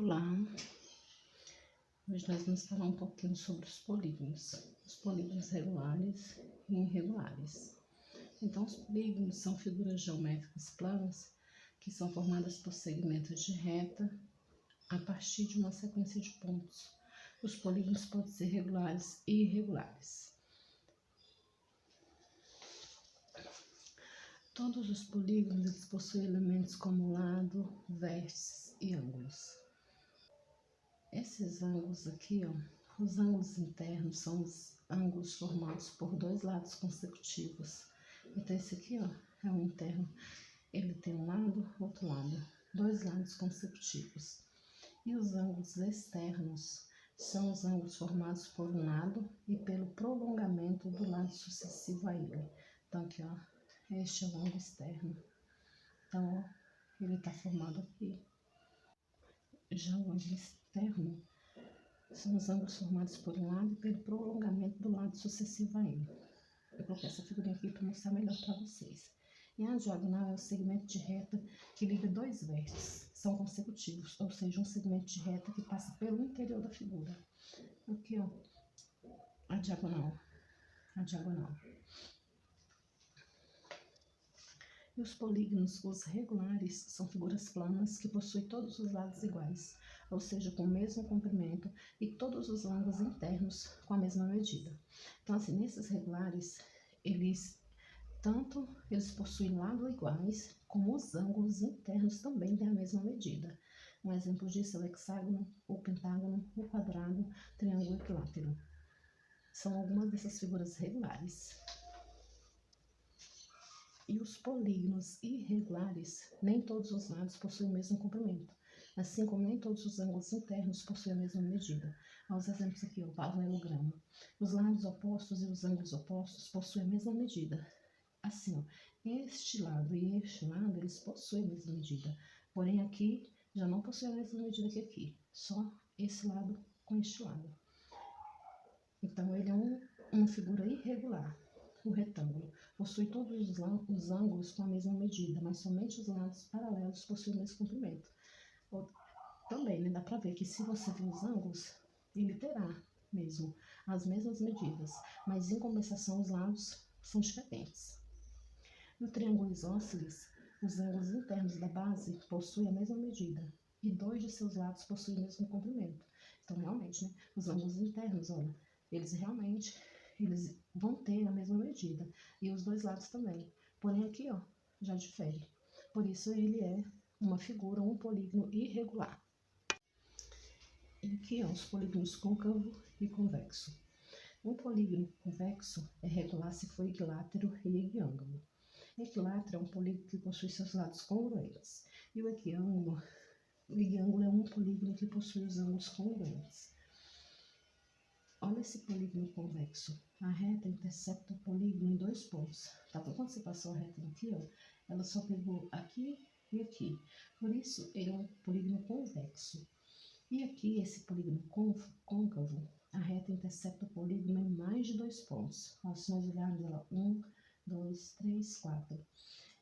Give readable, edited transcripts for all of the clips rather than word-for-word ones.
Olá, hoje nós vamos falar um pouquinho sobre os polígonos regulares e irregulares. Então, os polígonos são figuras geométricas planas que são formadas por segmentos de reta a partir de uma sequência de pontos. Os polígonos podem ser regulares e irregulares. Todos os polígonos possuem elementos como lado, vértices e ângulos. Esses ângulos aqui, os ângulos internos são os ângulos formados por dois lados consecutivos. Então, esse aqui, é o interno. Ele tem um lado, outro lado, dois lados consecutivos. E os ângulos externos são os ângulos formados por um lado e pelo prolongamento do lado sucessivo a ele. Então, aqui, este é o ângulo externo. Então, ele está formado aqui. Já o ângulo externo são os ângulos formados por um lado e pelo prolongamento do lado sucessivo a ele. Eu coloquei essa figurinha aqui para mostrar melhor para vocês. E a diagonal é o segmento de reta que liga dois vértices, são consecutivos, ou seja, um segmento de reta que passa pelo interior da figura. Aqui, a diagonal. E os polígonos, os regulares, são figuras planas que possuem todos os lados iguais, ou seja, com o mesmo comprimento e todos os ângulos internos com a mesma medida. Então, assim, nesses regulares, eles possuem lados iguais, como os ângulos internos também têm a mesma medida. Um exemplo disso é o hexágono, o pentágono, o quadrado, triângulo e equilátero. São algumas dessas figuras regulares. E os polígonos irregulares, nem todos os lados possuem o mesmo comprimento, assim como nem todos os ângulos internos possuem a mesma medida. Os exemplos aqui, o paralelogramo. Os lados opostos e os ângulos opostos possuem a mesma medida. Assim, este lado e este lado, eles possuem a mesma medida. Porém, aqui já não possui a mesma medida que aqui, só esse lado com este lado. Então, ele é uma figura irregular. O retângulo possui todos os ângulos com a mesma medida, mas somente os lados paralelos possuem o mesmo comprimento. Também, dá para ver que se você ver os ângulos, ele terá mesmo as mesmas medidas, mas em compensação os lados são diferentes. No triângulo isósceles, os ângulos internos da base possuem a mesma medida e dois de seus lados possuem o mesmo comprimento. Então, realmente, os ângulos internos, eles vão ter a mesma medida e os dois lados também. Porém, aqui, já difere. Por isso, ele é uma figura, um polígono irregular. E aqui, os polígonos côncavo e convexo. Um polígono convexo é regular se for equilátero e equiângulo. Equilátero é um polígono que possui seus lados congruentes. E o equiângulo é um polígono que possui os ângulos congruentes. Olha esse polígono convexo. A reta intercepta o polígono em dois pontos. Tá? Quando você passou a reta aqui, ela só pegou aqui e aqui. Por isso, ele é um polígono convexo. E aqui, esse polígono côncavo, a reta intercepta o polígono em mais de dois pontos. Se nós olharmos ela, 1, 2, 3, 4.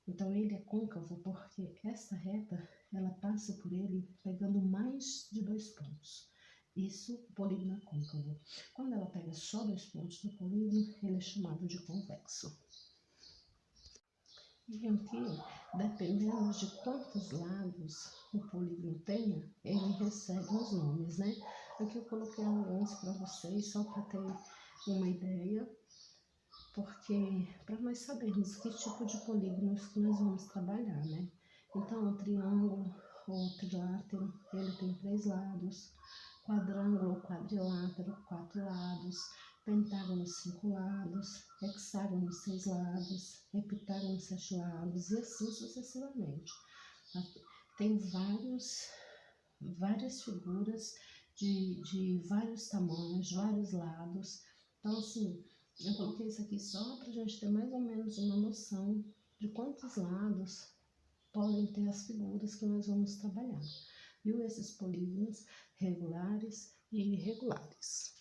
Então, ele é côncavo porque essa reta, ela passa por ele pegando mais de dois pontos. Isso, o polígono é côncavo. Quando ela pega só dois pontos do polígono, ele é chamado de convexo. E aqui, dependendo de quantos lados o polígono tenha, ele recebe os nomes, né? Aqui eu coloquei alguns para vocês, só para ter uma ideia, porque para nós sabermos que tipo de polígonos que nós vamos trabalhar, né? Então, o triângulo ou trilátero, ele tem 3 lados, quadrângulo ou quadrilátero, 4 lados, pentágono, 5 lados, hexágono, 6 lados, heptágono, 7 lados, e assim sucessivamente. Tem várias figuras de vários tamanhos, vários lados. Então, assim, eu coloquei isso aqui só para a gente ter mais ou menos uma noção de quantos lados podem ter as figuras que nós vamos trabalhar. Viu? Esses polígonos regulares e irregulares.